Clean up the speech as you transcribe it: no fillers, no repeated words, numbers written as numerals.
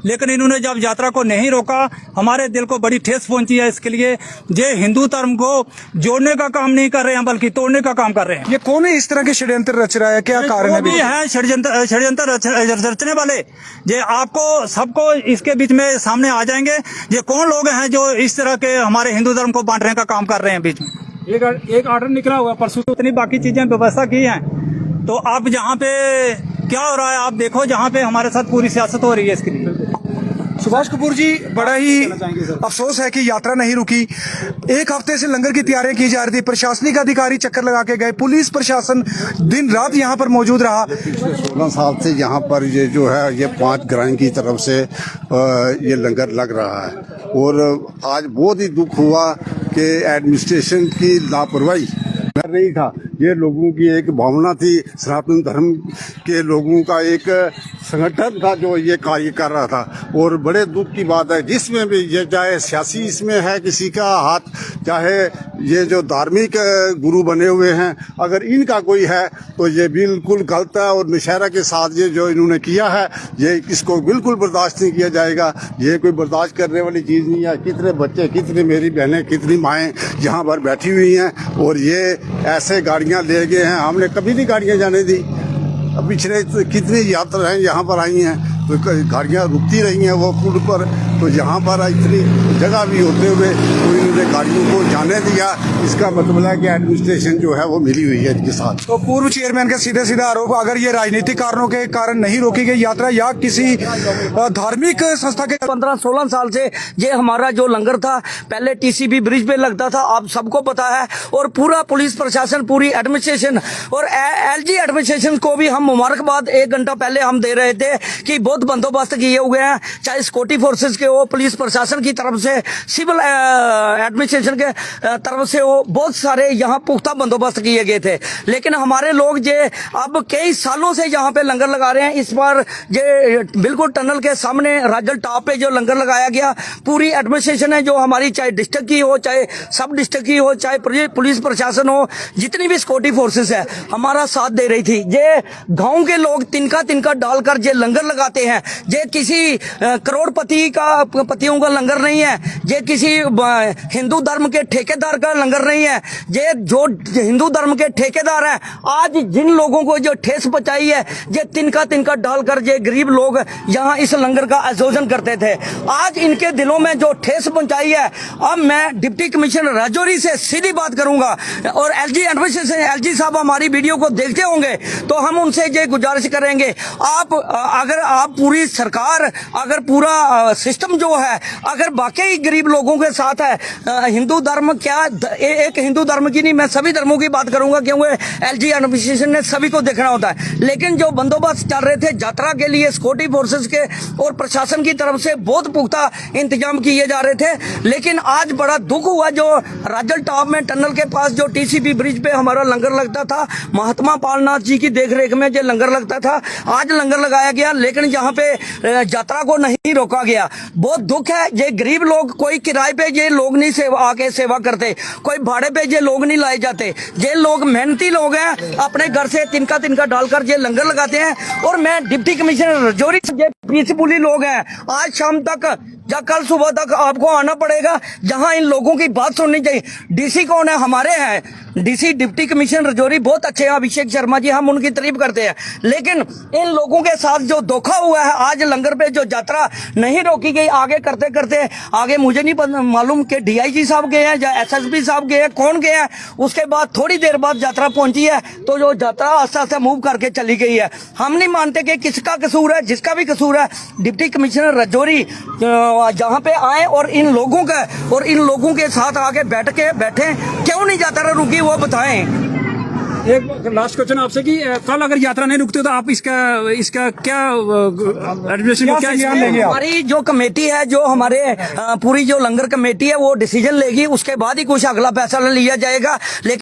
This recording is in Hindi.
लेकिन इन्होंने जब यात्रा को नहीं रोका, हमारे दिल को बड़ी ठेस पहुंची है। इसके लिए ये हिंदू धर्म को जोड़ने का काम नहीं कर रहे हैं बल्कि तोड़ने का काम कर रहे हैं। ये कौन है इस तरह के षड्यंत्र रच रहा है, क्या कारण है? भी है षड्यंत्र रचने वाले। ये आपको सबको इसके बीच में सामने आ जाएंगे। ये कौन लोग हैं जो इस तरह के हमारे हिंदू धर्म को बांटने का काम कर रहे हैं बीच में। एक ऑर्डर निकला हुआ परसों, इतनी बाकी चीजें व्यवस्था की हैं, तो आप जहाँ पे क्या हो रहा है आप देखो, जहाँ पे हमारे साथ पूरी सियासत हो रही है। इसके लिए सुभाष कपूर जी, बड़ा ही अफसोस है कि यात्रा नहीं रुकी। एक हफ्ते से लंगर की तैयारियां की जा रही थी, प्रशासनिक अधिकारी चक्कर लगा के गए, पुलिस प्रशासन दिन रात यहाँ पर मौजूद रहा। 16 साल से यहाँ पर ये जो है ये 5 ग्राम की तरफ से ये लंगर लग रहा है और आज बहुत ही दुख हुआ कि एडमिनिस्ट्रेशन की लापरवाही कर नहीं था। ये लोगों की एक भावना थी, सनातन धर्म के लोगों का एक संगठन था जो ये कार्य कर रहा था। और बड़े दुख की बात है, जिसमें भी ये चाहे सियासी इसमें है किसी का हाथ, चाहे ये जो धार्मिक गुरु बने हुए हैं, अगर इनका कोई है तो ये बिल्कुल गलत है। और मुशायरा के साथ ये जो इन्होंने किया है, ये इसको बिल्कुल बर्दाश्त नहीं किया जाएगा। ये कोई बर्दाश्त करने वाली चीज़ नहीं है। कितने बच्चे, कितनी मेरी बहनें, कितनी माएँ यहाँ पर बैठी हुई हैं और ये ऐसे गाड़ियाँ ले गए हैं। हमने कभी नहीं गाड़ियाँ जाने दी। अब पिछले कितनी यात्राएं यहाँ पर आई हैं तो गाड़ियाँ रुकती रही हैं वो पुल पर, तो यहाँ पर इतनी जगह भी होते हुए तो इन्होंने गाड़ियों को जाने दिया। इसका मतलब है कि एडमिनिस्ट्रेशन जो है वो मिली हुई है इनके साथ। तो पूर्व चेयरमैन के सीधे सीधे आरोप, अगर ये राजनीतिक कारणों के कारण नहीं रोकी गई यात्रा या किसी धार्मिक संस्था के 15-16 साल से ये हमारा जो लंगर था पहले टीसीबी ब्रिज पे लगता था, आप सबको पता है। और पूरा पुलिस प्रशासन, पूरी एडमिनिस्ट्रेशन और एलजी एडमिनिस्ट्रेशन को भी हम मुबारकबाद 1 घंटा पहले हम दे रहे थे कि बहुत बंदोबस्त किए हुए हैं, चाहे सिक्योरिटी फोर्सेस के हो, पुलिस प्रशासन की तरफ से, सिविल एडमिनिस्ट्रेशन के तरफ से हो, बहुत सारे यहाँ पुख्ता बंदोबस्त किए गए थे। लेकिन हमारे लोग जे अब कई सालों से यहाँ पे लंगर लगा रहे हैं। इस बार जे बिल्कुल टनल के सामने राजल टॉप पे जो लंगर लगाया गया, पूरी एडमिनिस्ट्रेशन है जो हमारी, चाहे डिस्ट्रिक्ट की हो, चाहे सब डिस्ट्रिक्ट की हो, चाहे पुलिस प्रशासन हो, जितनी भी सिक्योरिटी फोर्सेस है, हमारा साथ दे रही थी। ये गाँव के लोग तिनका तिनका डालकर जे लंगर लगाते हैं, ये किसी करोड़पति का पतियों का लंगर नहीं है, ये किसी हिंदू धर्म के ठेकेदार का लंगर नहीं है। ये जो हिंदू धर्म के ठेकेदार हैं, आज जिन लोगों को जो ठेस पहुंचाई है, ये तिनका तिनका डालकर ये गरीब लोग यहाँ इस लंगर का आयोजन करते थे। आज इनके दिलों में जो ठेस पहुंचाई है, अब मैं डिप्टी कमिश्नर राजौरी से सीधी बात करूंगा और एलजी एडमिनिस्ट्रेशन, एलजी साहब हमारी वीडियो को देखते होंगे तो हम उनसे ये गुजारिश करेंगे, आप अगर आप पूरी सरकार, अगर पूरा सिस्टम जो है, अगर वाकई गरीब लोगों के साथ है, हिंदू धर्म क्या एक हिंदू धर्म की नहीं, मैं सभी धर्मों की बात करूंगा क्योंकि एलजी एडमिनिस्ट्रेशन ने सभी को देखना होता है। लेकिन जो बंदोबस्त चल रहे थे यात्रा के लिए, सिक्योरिटी फोर्सेस के और प्रशासन की तरफ से बहुत पुख्ता इंतजाम किए जा रहे थे। लेकिन आज बड़ा दुख हुआ, जो राजल टॉप में टनल के पास जो टीसीबी ब्रिज पे हमारा लंगर लगता था, महात्मा पालनाथ जी की देखरेख में जो लंगर लगता था, आज लंगर लगाया गया लेकिन यहाँ पे यात्रा को नहीं रोका गया। बहुत दुख है। ये गरीब लोग, कोई किराए पे ये लोग नहीं आके सेवा करते, कोई भाड़े पे ये लोग नहीं लाए जाते। ये लोग मेहनती लोग हैं, अपने घर से तिनका तिनका डालकर ये लंगर लगाते हैं। और मैं डिप्टी कमिश्नर राजौरी, ये पीसफुली लोग हैं, आज शाम तक या कल सुबह तक आपको आना पड़ेगा, जहां इन लोगों की बात सुननी चाहिए। डीसी कौन है? हमारे हैं डीसी, डिप्टी कमिश्नर राजौरी बहुत अच्छे हैं, अभिषेक शर्मा जी, हम उनकी तारीफ करते हैं। लेकिन इन लोगों के साथ जो धोखा हुआ है, आज लंगर पे जो यात्रा नहीं रोकी गई, आगे करते करते आगे मुझे नहीं मालूम कि डीआईजी साहब गए हैं या एसएसपी साहब गए हैं, कौन गए हैं। उसके बाद थोड़ी देर बाद यात्रा पहुंची है तो जो यात्रा आस्ते आस्ते मूव करके चली गई है। हम नहीं मानते कि किसका कसूर है, जिसका भी कसूर है, डिप्टी कमिश्नर राजौरी जहाँ पे आए और इन लोगों के साथ आके बैठे क्यों नहीं यात्रा रुकी वो बताएं। एक लास्ट क्वेश्चन आपसे कि कल अगर यात्रा नहीं रुकती तो आप इसका क्या एडमिनिस्ट्रेशन को क्या ध्यान लेंगे? हमारी जो कमेटी है, जो हमारे पूरी जो लंगर कमेटी है, वो डिसीजन लेगी, उसके बाद ही कुछ अगला फैसला लिया जाएगा। लेकिन